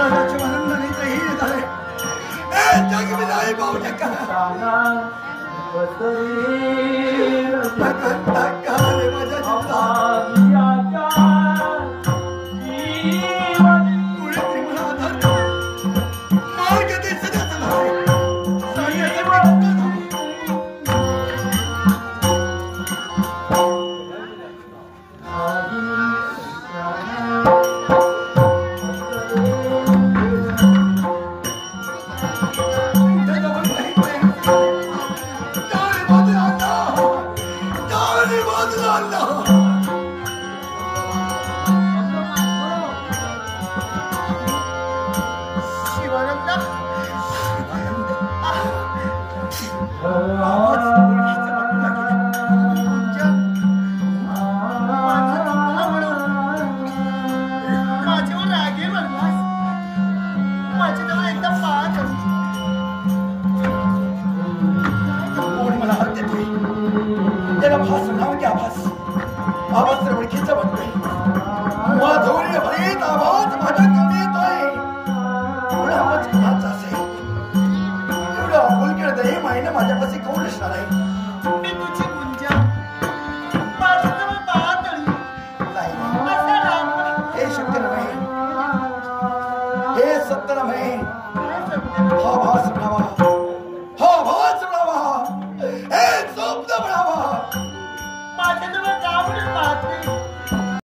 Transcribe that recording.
राजाचे आनंद नाही तर हे झाले जग विदाई पाहू नका माझ्यापाशी कोण असणार आहे मी तुझी गुंजा माझ्याजवळ पाहतळी नाही हे शक्य नाही हे सत्य नाही हा भास म्हणावा हा भास म्हणावा हे स्वप्न म्हणावा माझ्याजवळ का म्हणून पाहते